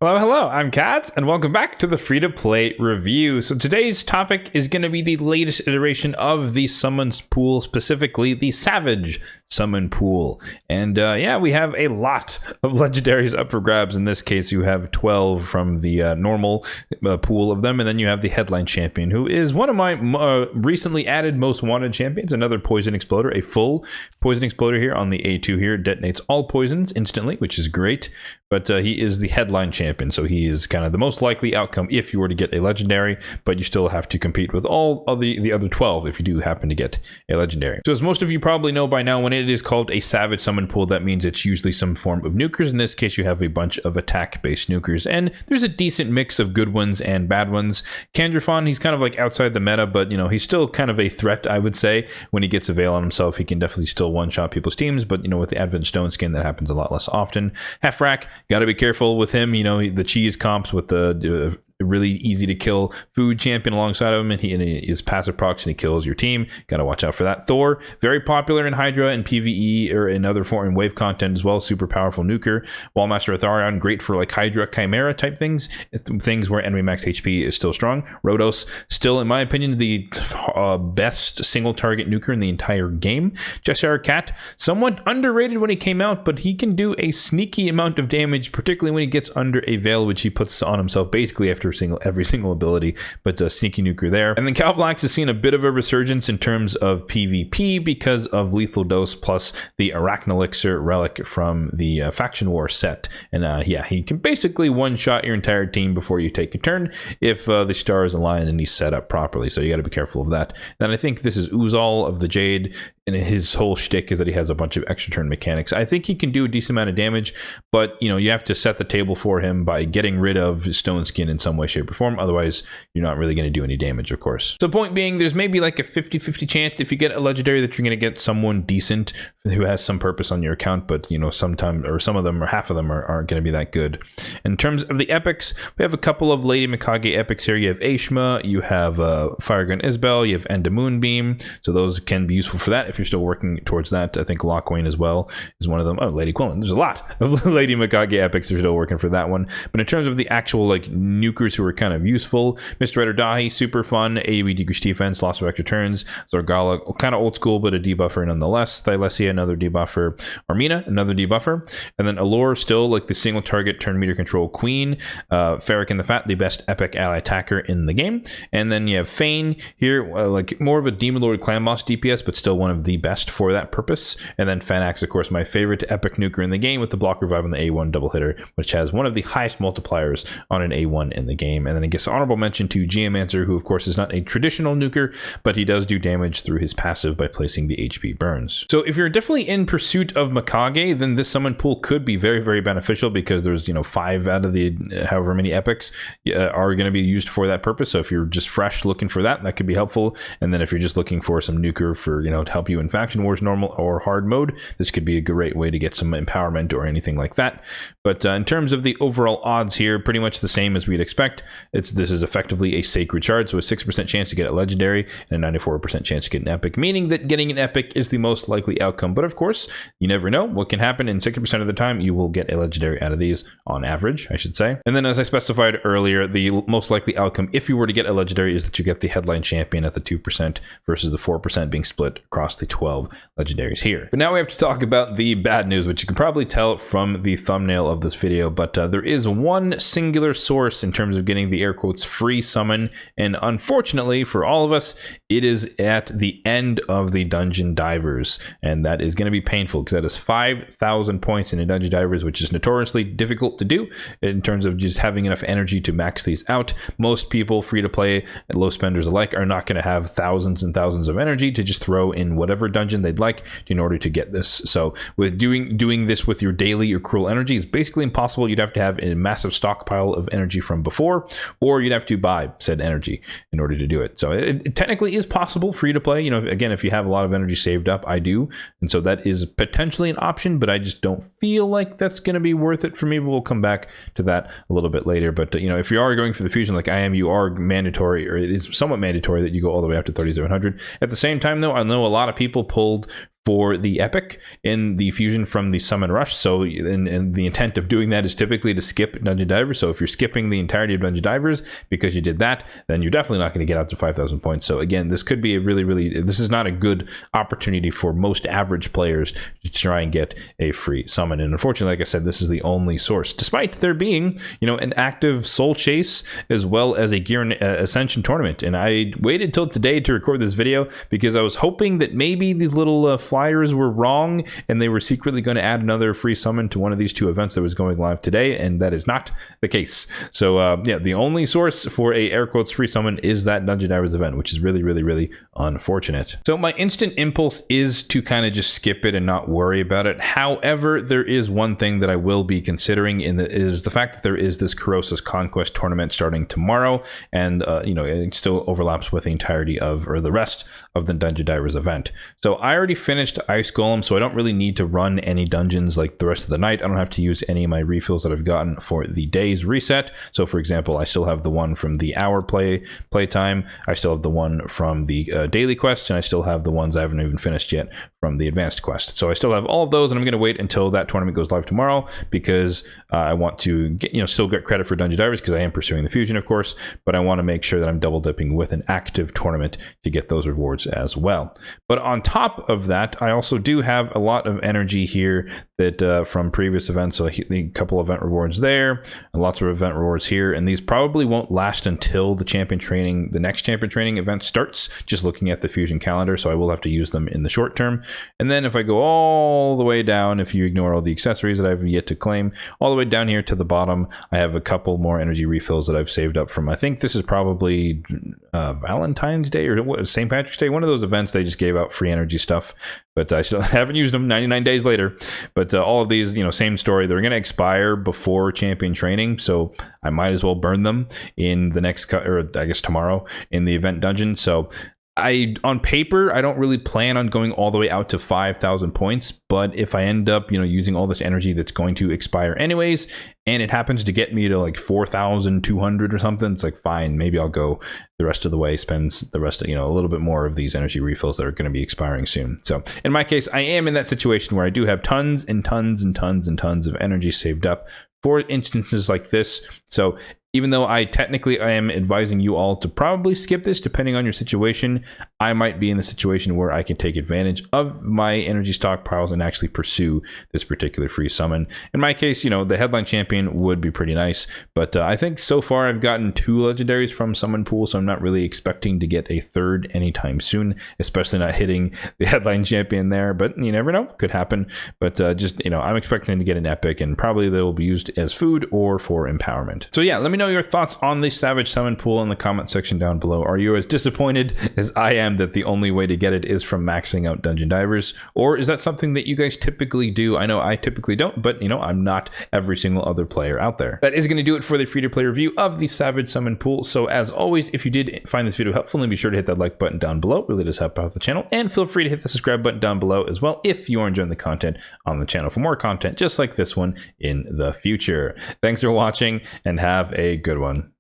Hello, I'm Kat, and welcome back to the free-to-play review. So today's topic is going to be the latest iteration of the summons pool, specifically the Savage summon pool. And yeah, we have a lot of legendaries up for grabs. In this case, you have 12 from the normal pool of them, and then you have the headline champion, who is one of my recently added most wanted champions, another poison exploder, a full poison exploder here on the A2 here, detonates all poisons instantly, which is great. But he is the headline champion, so he is kind of the most likely outcome if you were to get a legendary, but you still have to compete with all of the other 12 if you do happen to get a legendary. So as most of you probably know by now, when it is called a Savage Summon Pool, that means it's usually some form of nukers. In this case, you have a bunch of attack-based nukers, and there's a decent mix of good ones and bad ones. Kandrafon, he's kind of like outside the meta, but he's still kind of a threat, I would say. When he gets a Veil on himself, he can definitely still one-shot people's teams, but with the Advent Stone skin, that happens a lot less often. Halfrack, got to be careful with him. The cheese comps with the really easy to kill food champion alongside of him, and he is passive procs and he kills your team. Gotta watch out for that. Thor, very popular in Hydra and PvE or in other form in wave content as well. Super powerful nuker. Wallmaster Atharion, great for like Hydra Chimera type things where enemy max HP is still strong. Rhodos, still in my opinion the best single target nuker in the entire game. Jessar Cat, somewhat underrated when he came out, but he can do a sneaky amount of damage, particularly when he gets under a veil, which he puts on himself basically after every single ability, but sneaky nuker there. And then Calvlax has seen a bit of a resurgence in terms of PvP because of Lethal Dose plus the Arachnelixir relic from the Faction War set. And yeah, he can basically one-shot your entire team before you take a turn if the stars align and he's set up properly. So you got to be careful of that. Then I think this is Uzal of the Jade, and his whole shtick is that he has a bunch of extra turn mechanics. I think he can do a decent amount of damage, but you have to set the table for him by getting rid of Stone Skin in some way, shape, or form. Otherwise, you're not really going to do any damage, of course. So point being, there's maybe like a 50-50 chance if you get a legendary that you're going to get someone decent who has some purpose on your account, but sometimes, or some of them, or half of them aren't going to be that good. In terms of the epics, we have a couple of Lady Mikage epics here. You have Ashma, you have Firegun Isbel, you have Enda Moonbeam, so those can be useful for that if you're still working towards that. I think Lockwain as well is one of them. Oh, Lady Quillen. There's a lot of Lady Mikage epics. They're still working for that one. But in terms of the actual like nukers who are kind of useful, Mr. Red Dahi, super fun, AoE decreased defense, loss of extra turns. Zorgala, kind of old school, but a debuffer nonetheless. Thylesia, another debuffer. Armina, another debuffer. And then Allure, still like the single target turn meter control queen. Ferric and the Fat, the best epic ally attacker in the game. And then you have Fane here, like more of a Demon Lord clan boss DPS, but still one of the best for that purpose. And then Fanax, of course, my favorite epic nuker in the game with the block revive on the A1 double hitter, which has one of the highest multipliers on an A1 in the game. And then I guess honorable mention to Geomancer, who of course is not a traditional nuker, but he does do damage through his passive by placing the HP burns. So if you're definitely in pursuit of Mikage, then this summon pool could be very, very beneficial because there's 5 out of the however many epics are going to be used for that purpose. So if you're just fresh looking for that could be helpful. And then if you're just looking for some nuker for to help you in Faction Wars normal or hard mode, this could be a great way to get some empowerment or anything like that. But in terms of the overall odds here, pretty much the same as we'd expect. This is effectively a sacred shard, so a 6% chance to get a legendary and a 94% chance to get an epic, meaning that getting an epic is the most likely outcome. But of course, you never know what can happen, and 60% of the time you will get a legendary out of these on average, I should say. And then as I specified earlier, the most likely outcome if you were to get a legendary is that you get the headline champion at the 2% versus the 4% being split across the 12 legendaries here. But now we have to talk about the bad news, which you can probably tell from the thumbnail of this video, but there is one singular source in terms of getting the air quotes free summon, and unfortunately for all of us, it is at the end of the Dungeon Divers, and that is going to be painful because that is 5,000 points in a Dungeon Divers, which is notoriously difficult to do in terms of just having enough energy to max these out. Most people, free to play and low spenders alike, are not going to have thousands and thousands of energy to just throw in whatever dungeon they'd like in order to get this. So with doing this with your daily or cruel energy is basically impossible. You'd have to have a massive stockpile of energy from before, or you'd have to buy said energy in order to do it. So it technically is possible free to play. Again, if you have a lot of energy saved up, I do. And so that is potentially an option, but I just don't feel like that's going to be worth it for me. We'll come back to that a little bit later. But, if you are going for the fusion like I am, you are mandatory, or it is somewhat mandatory that you go all the way up to 3,700. At the same time, though, I know a lot of people pulled for the epic in the fusion from the summon rush. So in the intent from the summon rush. So and the intent of doing that is typically to skip Dungeon Divers. So if you're skipping the entirety of Dungeon Divers because you did that, then you're definitely not going to get out to 5,000 points. So again, this could be a this is not a good opportunity for most average players to try and get a free summon. And unfortunately, like I said, this is the only source, despite there being, an active Soul Chase as well as a Gear Ascension tournament. And I waited till today to record this video because I was hoping that maybe these little flyers were wrong and they were secretly going to add another free summon to one of these two events that was going live today, and that is not the case. So yeah, the only source for a air quotes free summon is that Dungeon Divers event, which is really, really, really unfortunate. So my instant impulse is to kind of just skip it and not worry about it. However, there is one thing that I will be considering is the fact that there is this Corrosis Conquest tournament starting tomorrow, and it still overlaps with the entirety of, or the rest of, the Dungeon Divers event. So I already finished Ice Golem, so I don't really need to run any dungeons like the rest of the night. I don't have to use any of my refills that I've gotten for the day's reset. So for example, I still have the one from the hour playtime. I still have the one from the daily quest, and I still have the ones I haven't even finished yet from the advanced quest. So I still have all of those, and I'm going to wait until that tournament goes live tomorrow because I want to get, still get credit for Dungeon Divers because I am pursuing the fusion, of course, but I want to make sure that I'm double dipping with an active tournament to get those rewards as well. But on top of that, I also do have a lot of energy here that from previous events. So a couple event rewards there, and lots of event rewards here, and these probably won't last until the next champion training event starts, just looking at the fusion calendar. So I will have to use them in the short term. And then if I go all the way down, if you ignore all the accessories that I've yet to claim, all the way down here to the bottom, I have a couple more energy refills that I've saved up from, I think this is probably Valentine's Day or St. Patrick's Day, one of those events they just gave out free energy stuff, but I still haven't used them 99 days later. But all of these, same story, they're going to expire before champion training, so I might as well burn them in the next, or I guess tomorrow, in the event dungeon. So on paper, I don't really plan on going all the way out to 5,000 points, but if I end up, using all this energy that's going to expire anyways, and it happens to get me to like 4,200 or something, it's like, fine, maybe I'll go the rest of the way, spend the rest of, a little bit more of these energy refills that are going to be expiring soon. So in my case, I am in that situation where I do have tons and tons and tons and tons of energy saved up for instances like this. So even though I am advising you all to probably skip this depending on your situation, I might be in the situation where I can take advantage of my energy stockpiles and actually pursue this particular free summon. In my case, the headline champion would be pretty nice, but I think so far I've gotten 2 legendaries from summon pool, so I'm not really expecting to get a third anytime soon, especially not hitting the headline champion there, but you never know, could happen. But I'm expecting to get an epic, and probably they will be used as food or for empowerment. So yeah, let me know your thoughts on the Savage Summon Pool in the comment section down below. Are you as disappointed as I am that the only way to get it is from maxing out Dungeon Divers? Or is that something that you guys typically do? I know I typically don't, but I'm not every single other player out there. That is going to do it for the free-to-play review of the Savage Summon Pool. So as always, if you did find this video helpful, then be sure to hit that like button down below. It really does help out the channel. And feel free to hit the subscribe button down below as well if you are enjoying the content on the channel for more content just like this one in the future. Thanks for watching, and have a good one.